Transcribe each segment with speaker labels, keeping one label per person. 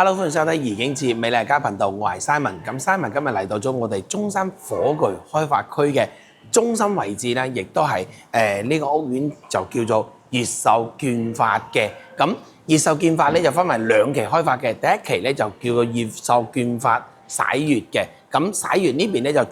Speaker 1: Hello， 歡迎收睇怡景節美麗家頻道，我係 Simon。咁 Simon 今日嚟到咗我哋中山火炬開發區嘅中心位置咧，亦都係呢個屋苑就叫做越秀建發嘅。咁越秀建發咧就分為兩期開發嘅，第一期咧就叫做越秀建發璽悅嘅。咁璽悅呢邊咧就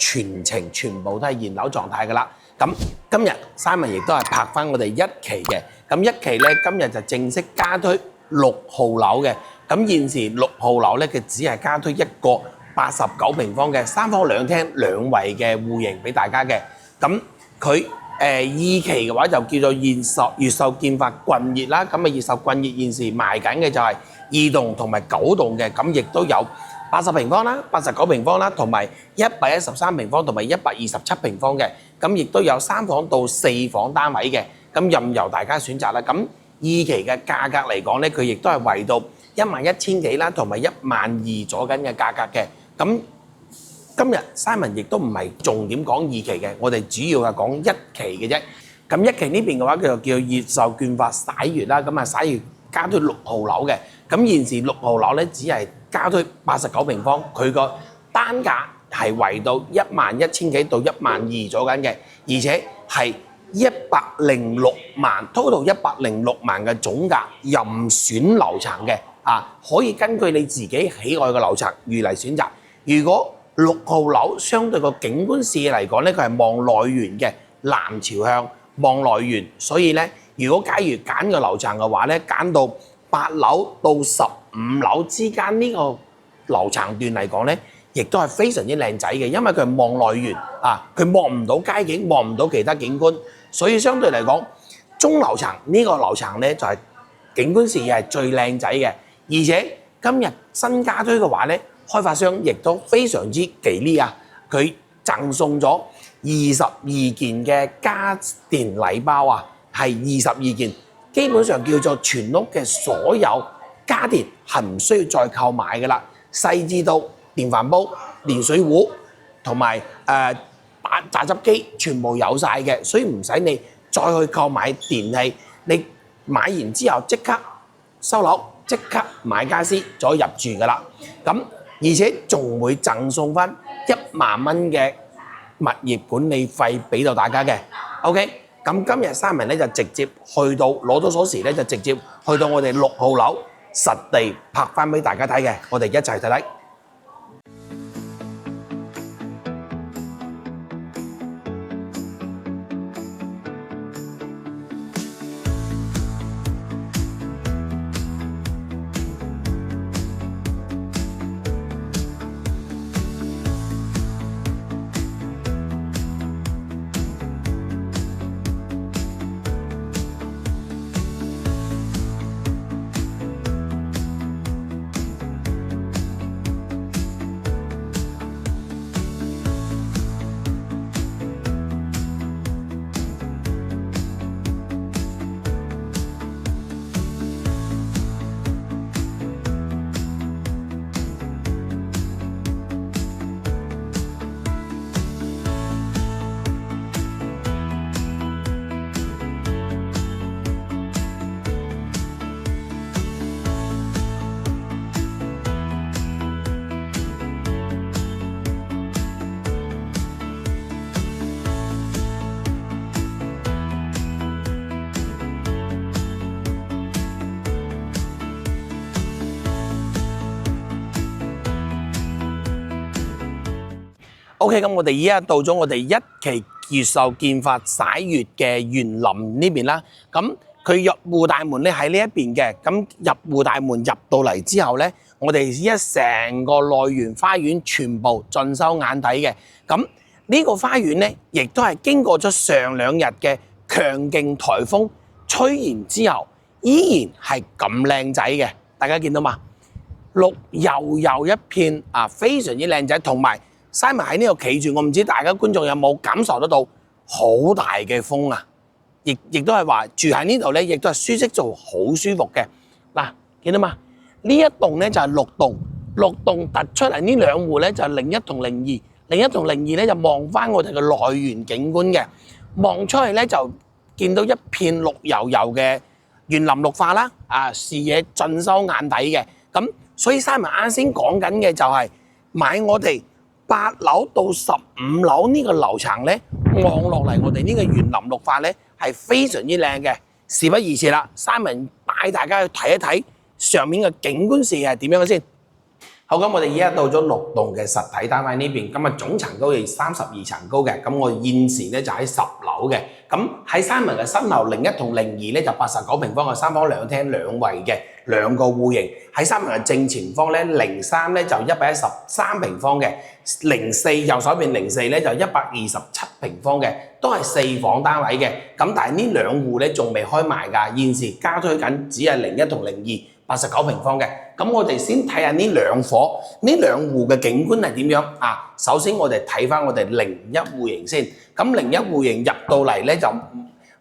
Speaker 1: 全部都係現樓狀態噶啦。咁今日 Simon 亦都係拍翻我哋一期嘅。咁一期咧今日就正式加推6號樓嘅。咁現時6號樓咧，佢只係加推一個89平方嘅3房2廳2衛嘅戶型俾大家嘅。咁佢二期嘅話就叫做越秀建發郡悅啦。咁越秀郡悅現時賣緊嘅就係2棟同埋9棟嘅，咁亦都有80平方啦、89平方啦，同埋113平方同埋127平方嘅。咁亦都有3房到4房單位嘅，咁任由大家選擇啦。咁二期嘅價格嚟講咧，佢亦都係圍到11000幾啦，同埋12000左緊嘅價格嘅。咁今日 Simon 亦都唔係重點講二期嘅，我哋主要係講一期嘅啫。咁一期呢邊嘅話，佢就叫越秀建發璽悅啦。咁啊璽悅加推6號樓嘅。咁現時6號樓咧，只係加推89平方，佢個單價係圍到11000幾到12000左緊嘅，而且係106萬 total 106萬嘅總價，任選樓層嘅。可以根據你自己喜愛嘅樓層預嚟選擇。如果6號樓相對個景觀視野嚟講咧，佢係望內園嘅，南朝向望內園，所以咧，如果假如揀個樓層嘅話咧，揀到8樓到15樓之間呢個樓層段嚟講咧，亦都係非常之靚仔嘅，因為佢係望內園佢望唔到街景，望唔到其他景觀，所以相對嚟講，中樓層呢個樓層咧就係景觀視野係最靚仔嘅。而且今日新加推嘅話咧，開發商亦都非常之忌呢佢贈送咗22件嘅家電禮包係22件，基本上叫做全屋嘅所有家電係唔需要再購買嘅啦，細至到電飯煲、電水壺同埋榨汁機全部有晒嘅，所以唔使你再去購買電器，你買完之後即刻收樓。即刻買家私再入住噶啦，咁而且仲會贈送翻1萬蚊嘅物業管理費俾到大家嘅。OK， 咁今日Simon咧就直接去到攞咗鎖匙咧，就直接去到我哋6號樓實地拍翻俾大家睇嘅，我哋一齊睇睇。OK， 咁我哋依家到咗我哋一期越秀建發璽悅嘅園林呢邊啦。咁佢入戶大門咧喺呢一邊嘅。咁入戶大門入到嚟之後咧，我哋依家成個內園花園全部盡收眼底嘅。咁呢個花園咧，亦都係經過咗上2日嘅強勁颱風吹完之後，依然係咁靚仔嘅。大家見到嘛？綠油一片非常之靚仔，同埋Simon喺呢度企住，我唔知大家觀眾有冇感受得到好大嘅風亦都係話住喺呢度咧，亦都係舒適做好舒服嘅。嗱，見到嘛？呢一棟咧就係6棟，6棟突出嚟呢2戶咧就係01同02， 01同02咧就望翻我哋嘅內園景觀嘅，望出去咧就見到一片綠油油嘅園林綠化啦，視野盡收眼底嘅。咁所以Simon啱先講緊嘅就係買我哋8樓到15樓呢個樓層咧，望落嚟我哋呢個園林綠化咧係非常之靚嘅。事不宜遲啦，Simon帶大家去睇一睇上面嘅景觀視野係點樣嘅先。好，咁我哋而家到咗6棟嘅實體單位呢邊，咁啊總層高係32層高嘅，咁我現時咧就喺10樓嘅。咁喺Simon嘅新樓01同02咧就89平方嘅3房2廳2衛嘅2個戶型，喺Simon嘅正前方咧03咧就113平方嘅，04右手邊04咧就127平方嘅，都係4房單位嘅。咁但係呢兩戶咧仲未開賣㗎，現時加推緊只係01同02。89平方嘅，咁我哋先睇下呢兩伙，呢兩戶嘅景觀係點樣啊？首先我哋睇翻我哋01戶型先，咁01戶型入到嚟咧就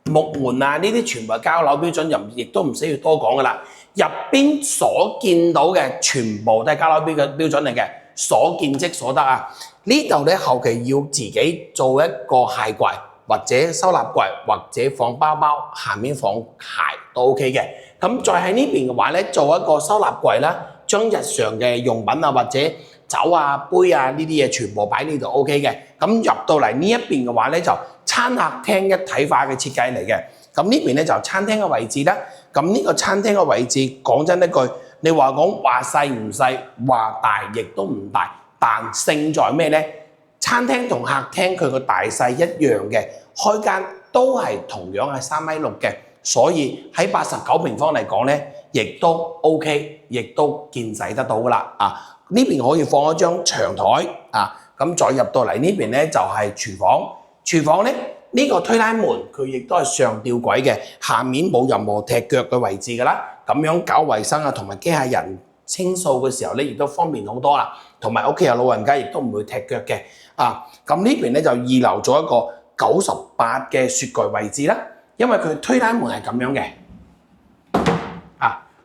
Speaker 1: 木門啊，呢啲全部係交樓標準，亦都唔需要多講噶啦。入邊所見到嘅全部都係交樓標準嚟嘅，所見即所得啊！呢度咧後期要自己做一個鞋櫃，或者收納櫃，或者放包包，下面放鞋都 OK 嘅。咁再喺呢邊嘅話咧，做一個收納櫃啦，將日常嘅用品啊或者酒啊杯啊呢啲嘢全部擺呢度 OK 嘅。咁入到嚟呢一邊嘅話咧，就餐客廳一體化嘅設計嚟嘅。咁呢邊咧就餐廳嘅位置啦。咁呢個餐廳嘅位置講真一句，你話細唔細，話大亦都唔大，但勝在咩咧？餐廳同客廳佢個大細一樣嘅，開間都係同樣係3.6米嘅。所以喺89平方嚟講咧，亦都 OK， 亦都見使得到噶啦。啊，呢邊可以放一張長台啊，咁再入到嚟呢邊咧就係廚房。廚房咧呢個推拉門佢亦都係上吊軌嘅，下面冇任何踢腳嘅位置噶啦。咁樣搞衛生啊，同埋機械人清掃嘅時候咧，亦都方便好多啦。同埋屋企有老人家，亦都唔會踢腳嘅。啊，咁呢邊咧就2樓做一個98嘅雪櫃位置啦。因為佢推拉門係咁樣嘅，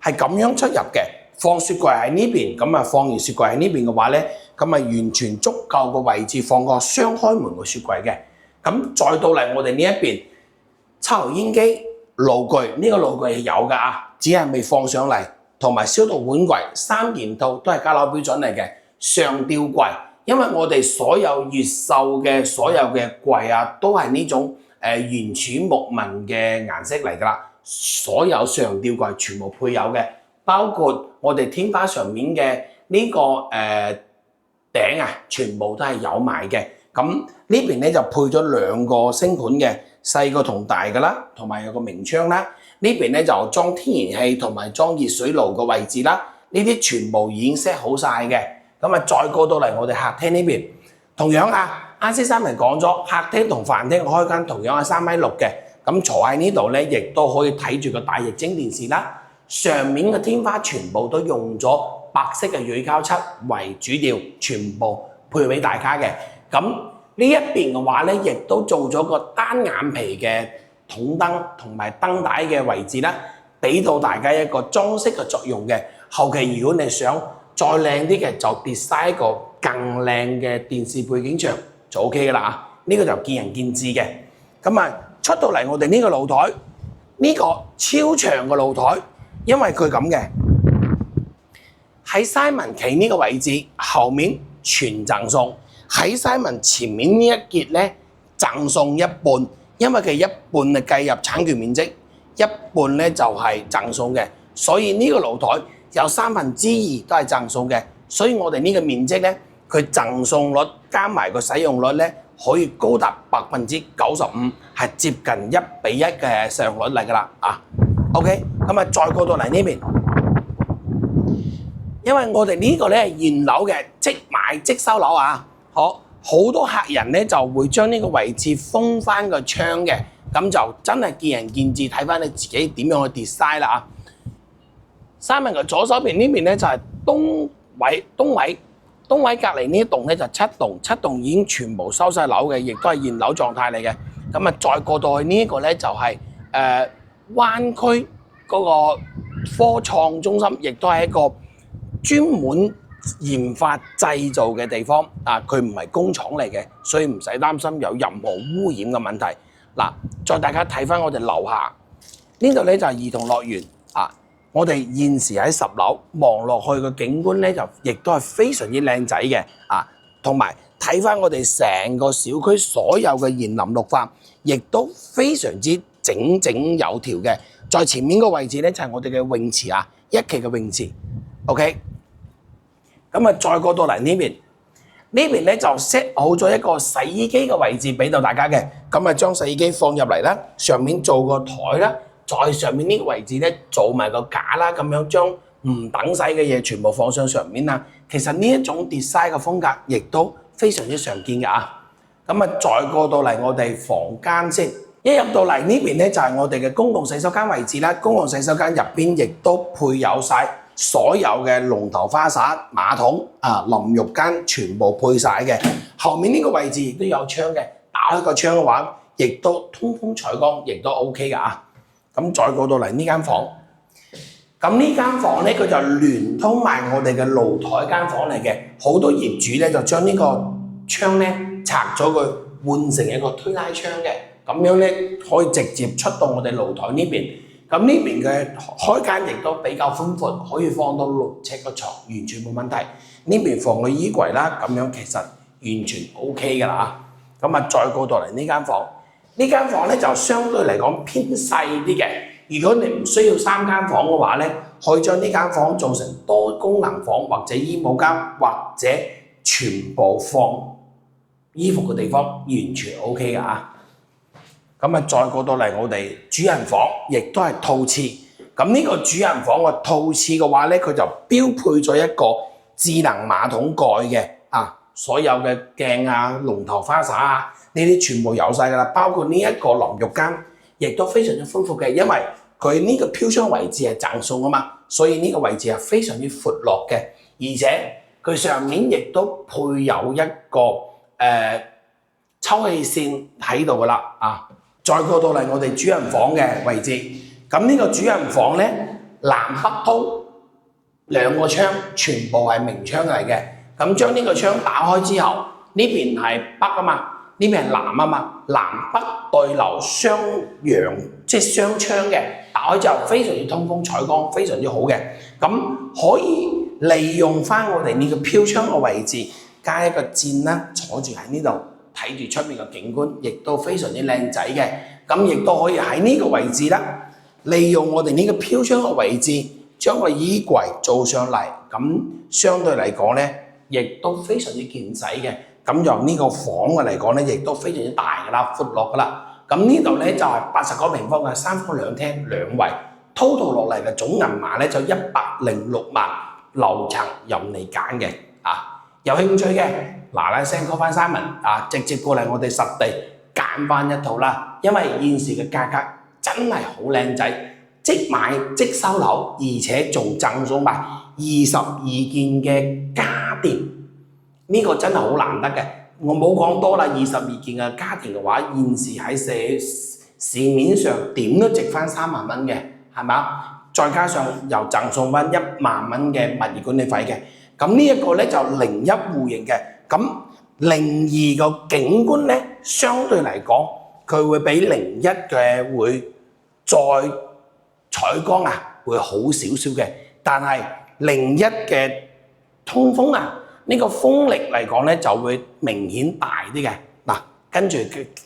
Speaker 1: 係咁樣出入嘅，放雪櫃喺呢邊，咁啊放完雪櫃喺呢邊嘅話咧，咁啊完全足夠個位置放個雙開門嘅雪櫃嘅。咁再到嚟我哋呢一邊，抽油煙機、爐具，呢個爐具係有㗎啊，只係未放上嚟，同埋消毒碗櫃3件套都係交樓標準嚟嘅。上吊櫃，因為我哋所有越秀嘅所有嘅櫃啊，都係呢種原始木紋嘅顏色嚟㗎啦，所有上吊櫃全部配有嘅，包括我哋天花上面嘅呢個頂啊，全部都係有埋嘅。咁呢邊咧就配咗2個星盤嘅，細個同大㗎啦，同埋有個明窗啦。呢邊咧就裝天然氣同埋裝熱水爐嘅位置啦，呢啲全部已經 set 好晒嘅。咁啊再過到嚟我哋客廳呢邊，同樣啊。啱先Simon講咗，客廳同飯廳開間同樣係3.6米嘅，咁坐喺呢度咧，亦都可以睇住個大液晶電視啦。上面嘅天花全部都用咗白色嘅乳膠漆為主調，全部配俾大家嘅。咁呢一邊嘅話咧，亦都做咗個單眼皮嘅筒燈同埋燈帶嘅位置啦，俾到大家一個裝飾嘅作用嘅。後期如果你想再靚啲嘅，就 design 一個更靚嘅電視背景牆。就 OK 㗎啦啊！呢個就見仁見智嘅。咁啊，出到嚟我哋呢個露台，呢個超長嘅露台，因為佢咁嘅，喺Simon企呢個位置後面全贈送，喺Simon前面呢一截咧贈送一半，因為佢一半係計入產權面積，一半咧就係贈送嘅，所以呢個露台有2/3都係贈送嘅，所以我哋呢個面積咧。佢贈送率加埋個使用率咧，可以高達95%，係接近1:1嘅使用率嚟㗎啦啊 ！OK， 咁啊再過到嚟呢邊，因為我哋呢個咧係現樓嘅即買即收樓啊，好多客人咧就會將呢個位置封翻個窗嘅，咁就真係見仁見智，睇翻你自己點樣去 design 啦啊！Simon嘅左手邊呢邊咧就係東位隔離呢一棟咧就7棟已經全部收晒樓嘅，亦都係現樓狀態嚟嘅。咁啊，再過到去呢一個咧就係灣區嗰個科創中心，亦都係一個專門研發製造嘅地方啊。佢唔係工廠嚟嘅，所以唔使擔心有任何污染嘅問題。嗱，再大家睇翻我哋樓下呢度咧就係兒童樂園啊。我哋現時喺10樓望落去嘅景觀咧，就亦都係非常之靚仔嘅啊，同埋睇翻我哋成個小區所有嘅園林綠化，亦都非常之整整有條嘅。在前面個位置咧就係我哋嘅泳池啊，一期嘅泳池。OK， 咁啊再過到嚟呢邊。呢邊咧就 set 好咗一個洗衣機嘅位置俾到大家嘅，咁啊將洗衣機放入嚟啦，上面做個台啦，在上面呢個位置咧做埋個架啦，咁樣將唔等使嘅嘢全部放上上面啦。其實呢一種 design 嘅風格亦都非常之常見嘅啊。咁啊再過到嚟我哋房間先，一入到嚟呢邊咧就係我哋嘅公共洗手間位置啦。公共洗手間入邊亦都配有晒所有嘅龍頭花灑、馬桶啊、淋浴間全部配晒嘅。後面呢個位置亦都有窗嘅，打開個窗嘅話，亦都通風採光，亦都 OK 㗎啊。咁再過到嚟呢間房，咁呢間房咧佢就聯通埋我哋嘅露台間房嚟嘅。好多業主咧就將呢個窗咧拆咗佢，換成一個推拉窗嘅，咁樣咧可以直接出到我哋露台呢邊。咁呢邊嘅開間亦都比較寬闊，可以放到6尺嘅床，完全冇問題。呢邊放個衣櫃啦，咁樣其實完全 OK 㗎啦。咁啊，再過到嚟呢間房，呢間房咧就相對嚟講偏細啲嘅。如果你唔需要3間房嘅話咧，可以將呢間房做成多功能房或者衣帽間，或者全部放衣服嘅地方，完全 OK 㗎啊。咁啊，再過到嚟我哋主人房，亦都係套廁。咁呢個主人房個套廁嘅話咧，佢就標配咗一個智能馬桶蓋嘅啊，所有嘅鏡啊、龍頭花灑啊，呢啲全部有晒㗎啦。包括呢一個淋浴間，亦都非常之寬闊嘅，因為佢呢個飄窗位置係贈送啊嘛，所以呢個位置係非常之闊落嘅，而且佢上面亦都配有一個抽氣扇喺度㗎啦啊。再過到嚟我哋主人房嘅位置，咁呢個主人房咧南北通2個窗，全部係明窗嚟嘅。咁將呢個窗打開之後，呢邊係北啊嘛，呢邊係南啊嘛，南北對流雙陽，即係雙窗嘅。打開之後非常之通風採光，非常之好嘅。咁可以利用翻我哋呢個飄窗嘅位置，加一個墊啦，坐住喺呢度。睇住出面嘅景觀，亦都非常之靚仔嘅。咁亦都可以喺呢個位置啦，利用我哋呢個飄窗嘅位置，將個衣櫃做上嚟。咁相對嚟講咧，亦都非常之見使嘅。咁由呢個房嘅嚟講咧，亦都非常之大㗎啦，闊落㗎啦。咁呢度咧就係80個平方嘅3房2廳2衛 ，total 落嚟嘅總銀碼咧就106萬，樓層任你揀嘅啊！有興趣嘅嗱聲 call 翻Simon啊，直接過嚟我哋實地揀翻一套啦。因為現時嘅價格真係好靚仔，即買即收樓，而且仲贈送埋22件嘅家電，呢個真係好難得嘅。我冇講多啦，22件嘅家電嘅話，現時喺市面上點都值翻3萬蚊嘅，係嘛？再加上又贈送翻1萬蚊嘅物業管理費嘅。咁呢一個咧就01戶型嘅，咁02個景觀咧，相對嚟講，佢會比01嘅會再採光啊，會好少少嘅。但係01嘅通風啊，呢個風力嚟講咧就會明顯大啲嘅。嗱，跟住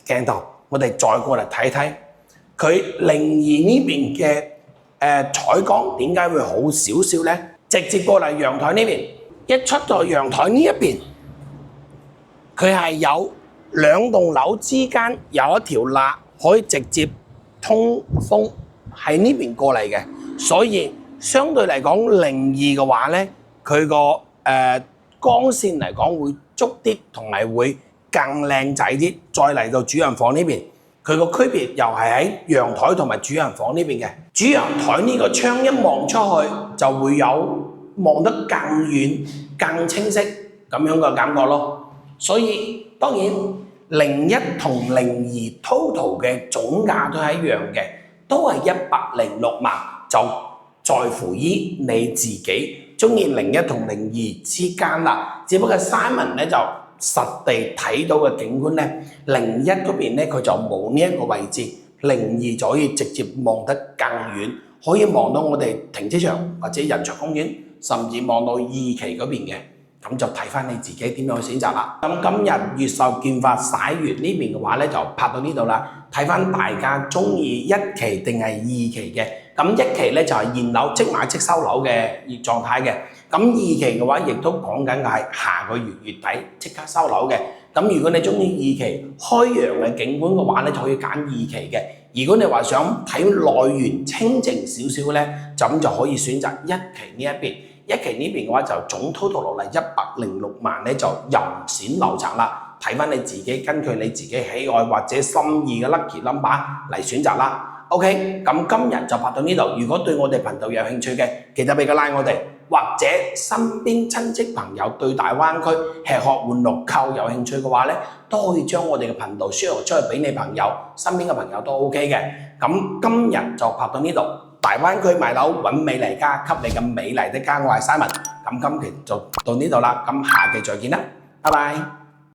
Speaker 1: 鏡頭，我哋再過嚟睇睇，佢02呢邊嘅採光點解會好少少咧？直接過嚟陽台呢邊。一出到陽台呢一邊，佢係有2棟樓之間有一條罅可以直接通風喺呢邊過嚟嘅，所以相對嚟講02嘅話咧，佢個光線嚟講會足啲，同埋會更靚仔啲。再嚟到主人房呢邊，佢個區別又係喺陽台同埋主人房呢邊嘅。主人台呢個窗一望出去就會有望得更遠、更清晰咁樣嘅感覺咯。所以當然01同02 total 嘅總價都係一樣嘅，都係106萬，就在乎於你自己中意01同02之間啦。只不過 Simon 咧就實地睇到嘅景觀咧，01嗰邊咧佢就冇呢一個位置，02就可以直接望得更遠。可以望到我哋停車場或者人才公園，甚至望到二期嗰邊嘅。咁就睇翻你自己點樣去選擇啦。咁今日越秀劍法洗月呢邊嘅話咧，就拍到呢度啦。睇翻大家中意一期定係二期嘅。咁一期咧就係現樓即買即收樓嘅狀態嘅。咁二期嘅話，亦都講緊嘅係下個月月底即刻收樓嘅。咁如果你中意二期開揚嘅景觀嘅話咧，就可以揀二期嘅。如果你話想睇內園清靜少少咧，咁就可以選擇一期呢一邊。一期呢邊嘅話就總 total 落嚟106萬咧，就任選樓層啦。睇翻你自己根據你自己喜愛或者心意嘅 lucky number 嚟選擇啦。OK， 咁今日就拍到呢度。如果對我哋頻道有興趣嘅，記得俾個 like 我哋，或者身邊親戚朋友對大灣區吃喝玩樂購有興趣嘅話咧，都可以將我哋嘅頻道 share 出去俾你朋友，身邊嘅朋友都 OK 嘅。咁今日就拍到呢度。大灣區買樓揾美麗家，給你咁美麗的家，我係 Simon。咁今期就到呢度啦，咁下期再見啦，拜拜。